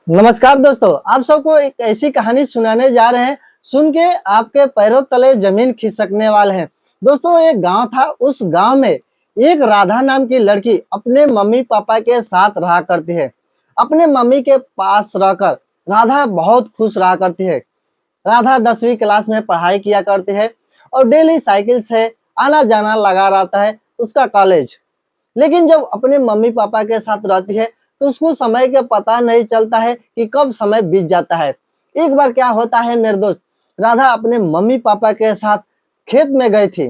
नमस्कार दोस्तों, आप सबको एक ऐसी कहानी सुनाने जा रहे हैं। सुन के आपके पैरों तले जमीन खिसकने वाले हैं। दोस्तों, एक गांव था। उस गांव में एक राधा नाम की लड़की अपने मम्मी पापा के साथ रहा करती है। अपने मम्मी के पास रहकर राधा बहुत खुश रहा करती है। राधा 10वीं क्लास में पढ़ाई किया करती है और डेली साइकिल से आना जाना लगा रहता है उसका कॉलेज। लेकिन जब अपने मम्मी पापा के साथ रहती है तो उसको समय का पता नहीं चलता है कि कब समय बीत जाता है। एक बार क्या होता है मेरे दोस्त, राधा अपने मम्मी पापा के साथ खेत में गई थी।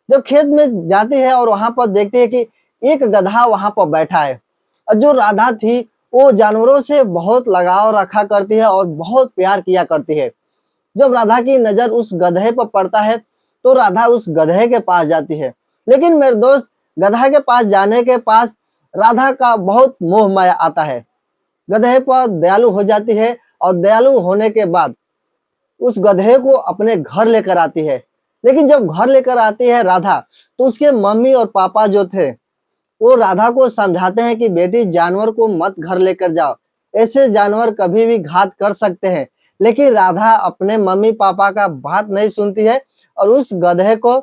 जब खेत में जाती है और वहां पर देखती है कि एक गधा वहां पर बैठा है। और जो राधा थी वो जानवरों से बहुत लगाव रखा करती है और बहुत प्यार किया करती है। जब राधा की नजर उस गधे पर पड़ता है तो राधा उस गधे के पास जाती है। लेकिन मेरे दोस्त, गधा के पास जाने के पास राधा का बहुत मोह माया आता है। गधे पर दयालु हो जाती है और दयालु होने के बाद उस गधे को अपने घर लेकर आती है। लेकिन जब घर लेकर आती है राधा, तो उसके मम्मी और पापा जो थे वो राधा को समझाते हैं कि बेटी, जानवर को मत घर लेकर जाओ, ऐसे जानवर कभी भी घात कर सकते हैं। लेकिन राधा अपने मम्मी पापा का बात नहीं सुनती है और उस गधे को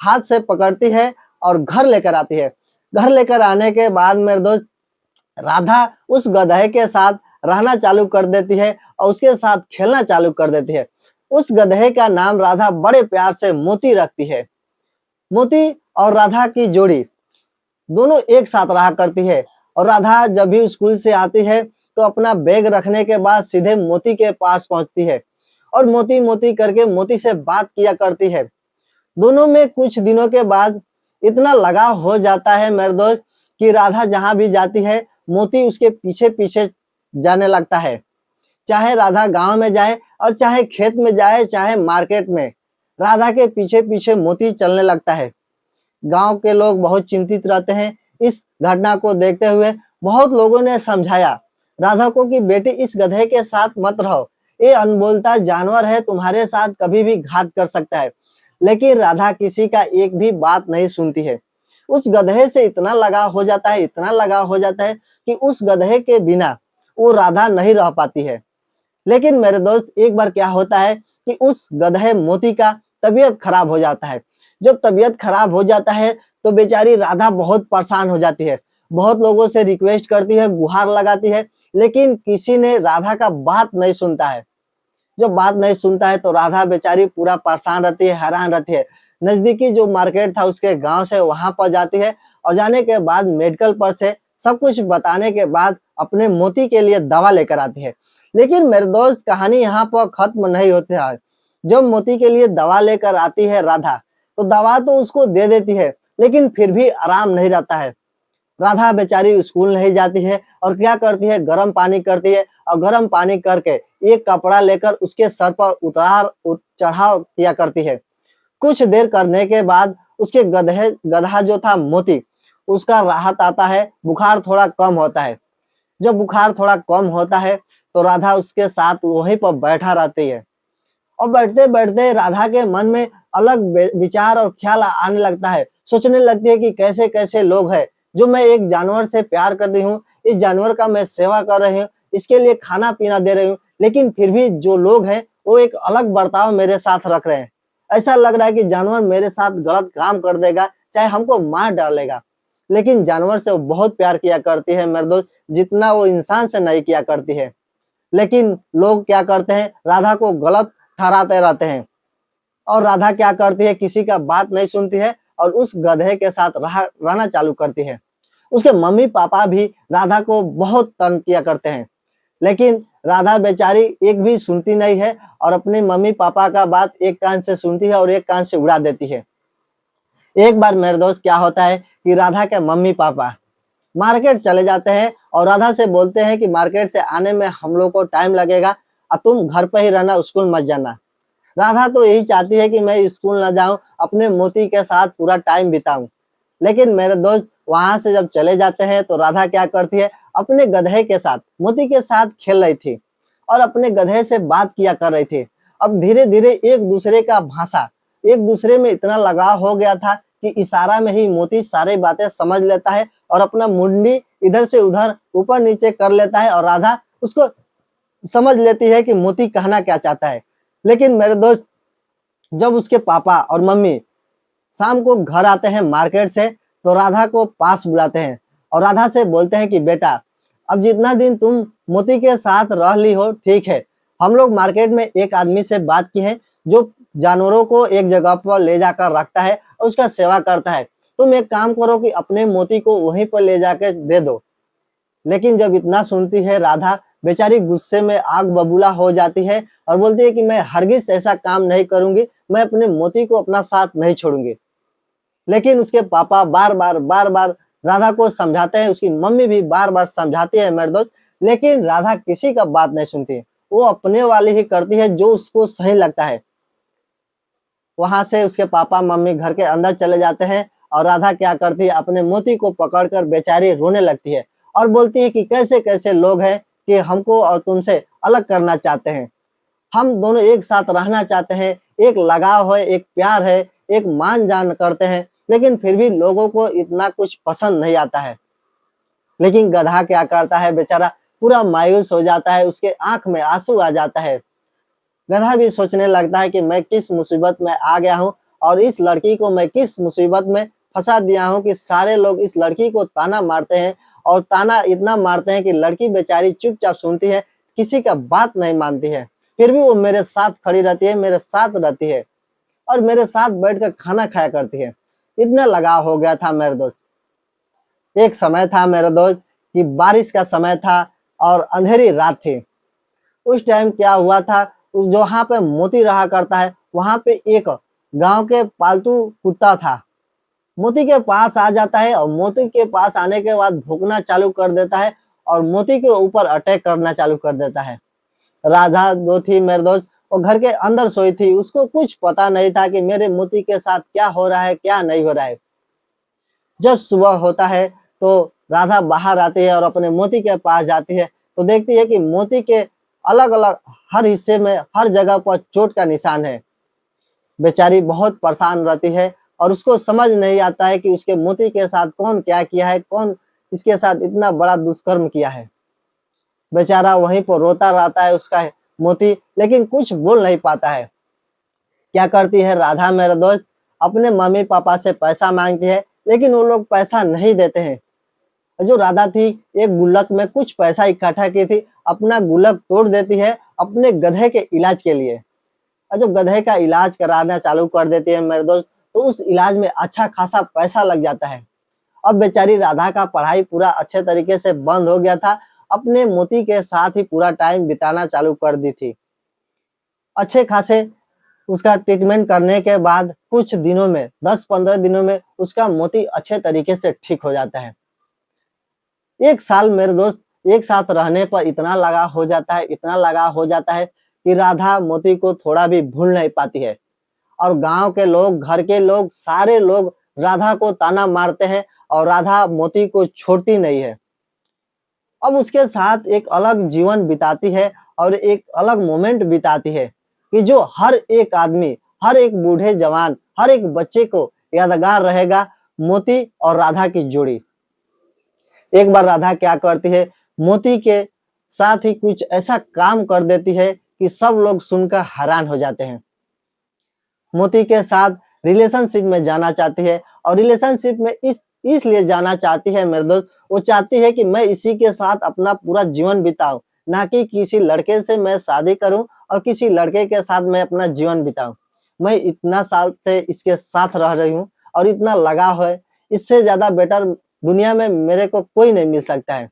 हाथ से पकड़ती है और घर लेकर आती है। घर लेकर आने के बाद मेरे दोस्त, राधा उस गधे के साथ रहना चालू कर देती है और उसके साथ खेलना चालू कर देती है। उस गधे का नाम राधा बड़े प्यार से मोती रखती है। मोती और राधा की जोड़ी दोनों एक साथ रहा करती है। और राधा जब भी स्कूल से आती है तो अपना बैग रखने के बाद सीधे मोती के पास पहुंचती है और मोती मोती करके मोती से बात किया करती है। दोनों में कुछ दिनों के बाद इतना लगाव हो जाता है मेरे दोस्त कि राधा जहां भी जाती है मोती उसके पीछे पीछे जाने लगता है। चाहे राधा गांव में जाए और चाहे खेत में जाए, चाहे मार्केट में, राधा के पीछे पीछे मोती चलने लगता है। गांव के लोग बहुत चिंतित रहते हैं। इस घटना को देखते हुए बहुत लोगों ने समझाया राधा को कि बेटी, इस गधे के साथ मत रहो, ये अनबोलता जानवर है, तुम्हारे साथ कभी भी घात कर सकता है। लेकिन राधा किसी का एक भी बात नहीं सुनती है। उस गधे से इतना लगाव हो जाता है, इतना लगाव हो जाता है कि उस गधे के बिना वो राधा नहीं रह पाती है। लेकिन मेरे दोस्त, एक बार क्या होता है कि उस गधे मोती का तबीयत खराब हो जाता है। जब तबीयत खराब हो जाता है तो बेचारी राधा बहुत परेशान हो जाती है। बहुत लोगों से रिक्वेस्ट करती है, गुहार लगाती है, लेकिन किसी ने राधा का बात नहीं सुनता है। जब बात नहीं सुनता है तो राधा बेचारी पूरा परेशान रहती है, हैरान रहती है। नजदीकी जो मार्केट था उसके गांव से वहां पर जाती है और जाने के बाद मेडिकल पर से सब कुछ बताने के बाद अपने मोती के लिए दवा लेकर आती है। लेकिन मेरे दोस्त, कहानी यहाँ पर खत्म नहीं होती है। जब मोती के लिए दवा लेकर आती है राधा, तो दवा तो उसको दे देती है, लेकिन फिर भी आराम नहीं रहता है। राधा बेचारी स्कूल नहीं जाती है और क्या करती है, गर्म पानी करती है और गर्म पानी करके एक कपड़ा लेकर उसके सर पर चढ़ाव किया करती है। कुछ देर करने के बाद उसके गधा जो था मोती, उसका राहत आता है, बुखार थोड़ा कम होता है। जब बुखार थोड़ा कम होता है तो राधा उसके साथ वहीं पर बैठा रहती है और बैठते बैठते राधा के मन में अलग विचार और ख्याल आने लगता है। सोचने लगती है कि कैसे कैसे लोग हैं, जो मैं एक जानवर से प्यार कर रही हूँ, इस जानवर का मैं सेवा कर रही हूँ, इसके लिए खाना पीना दे रही हूँ, लेकिन फिर भी जो लोग हैं वो एक अलग बर्ताव मेरे साथ रख रहे हैं। ऐसा लग रहा है कि जानवर मेरे साथ गलत काम कर देगा, चाहे हमको मार डालेगा। लेकिन जानवर से वो बहुत प्यार किया करती है मेरे दोस्त, जितना वो इंसान से नहीं किया करती है। लेकिन लोग क्या करते हैं, राधा को गलत ठहराते रहते हैं और राधा क्या करती है, किसी का बात नहीं सुनती है और उस गधे के साथ रहना चालू करती है। उसके मम्मी पापा भी राधा को बहुत तंग किया करते हैं, लेकिन राधा बेचारी एक भी सुनती नहीं है और अपने मम्मी पापा का बात एक कान से सुनती है और एक कान से उड़ा देती है। एक बार मेरे दोस्त, क्या होता है कि राधा के मम्मी पापा मार्केट चले जाते हैं और राधा से बोलते हैं कि मार्केट से आने में हम लोग को टाइम लगेगा और तुम घर पे ही रहना, स्कूल मत जाना। राधा तो यही चाहती है कि मैं स्कूल ना जाऊं, अपने मोती के साथ पूरा टाइम बिताऊं। लेकिन मेरे दोस्त, वहां से जब चले जाते हैं तो राधा क्या करती है, अपने गधे के साथ, मोती के साथ खेल रही थी और अपने गधे से बात किया कर रही थी। अब धीरे धीरे एक दूसरे का भाषा, एक दूसरे में इतना लगाव हो गया था कि इशारा में ही मोती सारी बातें समझ लेता है और अपना मुंडी इधर से उधर ऊपर नीचे कर लेता है और राधा उसको समझ लेती है कि मोती कहना क्या चाहता है। लेकिन मेरे दोस्त, जब उसके पापा और मम्मी शाम को घर आते हैं मार्केट से, तो राधा को पास बुलाते हैं और राधा से बोलते हैं कि बेटा, अब जितना दिन तुम मोती के साथ रह ली हो ठीक है। हम लोग मार्केट में एक आदमी से बात की है जो जानवरों को एक जगह पर ले जाकर रखता है और उसका सेवा करता है। तुम एक काम करो कि अपने मोती को वहीं पर ले जाकर दे दो। लेकिन जब इतना सुनती है राधा, बेचारी गुस्से में आग बबूला हो जाती है और बोलती है कि मैं हरगिज ऐसा काम नहीं करूंगी, मैं अपने मोती को अपना साथ नहीं छोड़ूंगी। लेकिन उसके पापा बार बार राधा को समझाते हैं, उसकी मम्मी भी बार बार समझाती है मेरे दोस्त, लेकिन राधा किसी का बात नहीं सुनती। वो अपने वाली ही करती है जो उसको सही लगता है। वहां से उसके पापा मम्मी घर के अंदर चले जाते हैं और राधा क्या करती है, अपने मोती को पकड़कर बेचारी रोने लगती है और बोलती है कि कैसे कैसे लोग हैं कि हमको और तुमसे अलग करना चाहते हैं। हम दोनों एक साथ रहना चाहते हैं, एक लगाव है, एक प्यार है, एक मान जान करते हैं, लेकिन फिर भी लोगों को इतना कुछ पसंद नहीं आता है। लेकिन गधा क्या करता है बेचारा, पूरा मायूस हो जाता है, उसके आंख में आंसू आ जाता है। गधा भी सोचने लगता है कि मैं किस मुसीबत में आ गया हूँ और इस लड़की को मैं किस मुसीबत में फंसा दिया हूँ कि सारे लोग इस लड़की को ताना मारते हैं और ताना इतना मारते हैं कि लड़की बेचारी चुपचाप सुनती है, किसी का बात नहीं मानती है। फिर भी वो मेरे साथ खड़ी रहती है, मेरे साथ रहती है और मेरे साथ बैठकर खाना खाया करती है। इतना लगाव हो गया था मेरे दोस्त। एक समय था मेरे दोस्त कि बारिश का समय था और अंधेरी रात थी। उस टाइम क्या हुआ था, जो वहाँ पे मोती रहा करता है, वहाँ पे एक गांव के पालतू कुत्ता था। मोती के पास आ जाता है और मोती के पास आने के बाद भौंकना चालू कर देता है और मोती के ऊपर अटैक करना चालू कर देता है। राधा जो थी मेरे दोस्त, वो घर के अंदर सोई थी, उसको कुछ पता नहीं था कि मेरे मोती के साथ क्या हो रहा है क्या नहीं हो रहा है। जब सुबह होता है तो राधा बाहर आती है और अपने मोती के पास जाती है, तो देखती है कि मोती के अलग अलग हर हिस्से में हर जगह पर चोट का निशान है। बेचारी बहुत परेशान रहती है और उसको समझ नहीं आता है कि उसके मोती के साथ कौन क्या किया है, कौन इसके साथ इतना बड़ा दुष्कर्म किया है। बेचारा वहीं पर रोता रहता है उसका मोती, लेकिन कुछ बोल नहीं पाता है। क्या करती है राधा मेरे दोस्त, अपने मम्मी पापा से पैसा मांगती है, लेकिन वो लोग पैसा नहीं देते हैं। जो राधा थी, एक गुल्लक में कुछ पैसा इकट्ठा की थी, अपना गुल्लक तोड़ देती है अपने गधे के इलाज के लिए। और जब गधे का इलाज कराना चालू कर देती है मेरे दोस्त, तो उस इलाज में अच्छा खासा पैसा लग जाता है। अब बेचारी राधा का पढ़ाई पूरा अच्छे तरीके से बंद हो गया था, अपने मोती के साथ ही पूरा टाइम बिताना चालू कर दी थी। अच्छे खासे उसका ट्रीटमेंट करने के बाद कुछ दिनों में, 10-15 दिनों में उसका मोती अच्छे तरीके से ठीक हो जाता है। एक साल मेरे दोस्त एक साथ रहने पर इतना लगाव हो जाता है, इतना लगाव हो जाता है कि राधा मोती को थोड़ा भी भूल नहीं पाती है। और गांव के लोग, घर के लोग, सारे लोग राधा को ताना मारते हैं और राधा मोती को छोड़ती नहीं है। अब उसके साथ एक अलग जीवन बिताती है और एक अलग मोमेंट बिताती है कि जो हर एक आदमी, हर एक बूढ़े जवान, हर एक बच्चे को यादगार रहेगा, मोती और राधा की जोड़ी। एक बार राधा क्या करती है, मोती के साथ ही कुछ ऐसा काम कर देती है कि सब लोग सुनकर हैरान हो जाते हैं। मोती के साथ रिलेशनशिप में जाना चाहती है और रिलेशनशिप में इसलिए जाना चाहती है मेरे दोस्त, वो चाहती है कि मैं इसी के साथ अपना पूरा जीवन बिताऊं, ना कि किसी लड़के से मैं शादी करूं और किसी लड़के के साथ मैं अपना जीवन बिताऊं। मैं इतना साल से इसके साथ रह रही हूँ और इतना लगाव है, इससे ज्यादा बेटर दुनिया में मेरे को कोई नहीं मिल सकता है।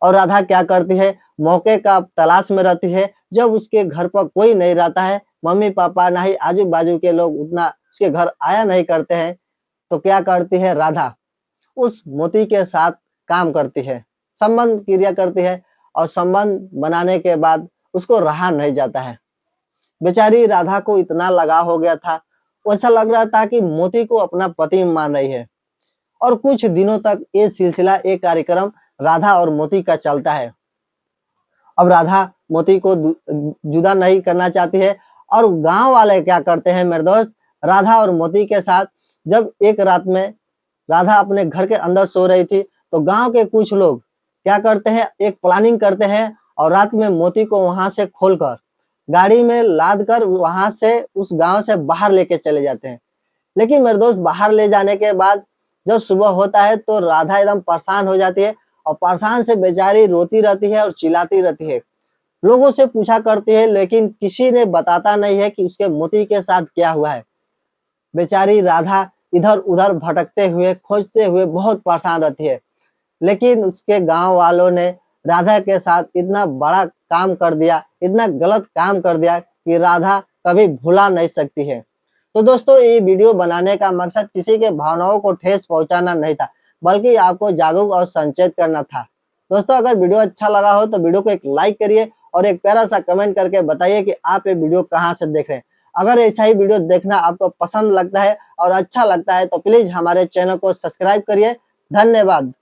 और राधा क्या करती है, मौके का तलाश में रहती है। जब उसके घर पर कोई नहीं रहता है, मम्मी पापा ना ही आजू बाजू के लोग उतना उसके घर आया नहीं करते हैं, तो क्या करती है राधा, उस मोती के साथ काम करती है, संबंध क्रिया करती है और संबंध बनाने के बाद उसको रहा नहीं जाता है। बेचारी राधा को इतना लगाव हो गया था, ऐसा लग रहा था कि मोती को अपना पति मान रही है। और कुछ दिनों तक ये सिलसिला, एक कार्यक्रम राधा और मोती का चलता है। अब राधा मोती को जुदा नहीं करना चाहती है और गांव वाले क्या करते हैं मेरे दोस्त, राधा और मोती के साथ जब एक रात में राधा अपने घर के अंदर सो रही थी, तो गांव के कुछ लोग क्या करते हैं, एक प्लानिंग करते हैं और रात में मोती को वहां से खोलकर गाड़ी में लाद कर वहां से उस गांव से बाहर लेके चले जाते हैं। लेकिन मेरे दोस्त बाहर ले जाने के बाद जब सुबह होता है तो राधा एकदम परेशान हो जाती है और परेशान से बेचारी रोती रहती है और चिल्लाती रहती है। लोगों से पूछा करती है लेकिन किसी ने बताता नहीं है कि उसके मोती के साथ क्या हुआ है। बेचारी राधा इधर उधर भटकते हुए खोजते हुए बहुत परेशान रहती है। लेकिन उसके गांव वालों ने राधा के साथ इतना बड़ा काम कर दिया, इतना गलत काम कर दिया कि राधा कभी भुला नहीं सकती है। तो दोस्तों ये वीडियो बनाने का मकसद किसी के भावनाओं को ठेस पहुंचाना नहीं था, बल्कि आपको जागरूक और संचेत करना था। दोस्तों अगर वीडियो अच्छा लगा हो तो वीडियो को एक लाइक करिए और एक प्यारा सा कमेंट करके बताइए कि आप ये वीडियो कहाँ से देख रहे हैं। अगर ऐसा ही वीडियो देखना आपको पसंद लगता है और अच्छा लगता है तो प्लीज हमारे चैनल को सब्सक्राइब करिए। धन्यवाद।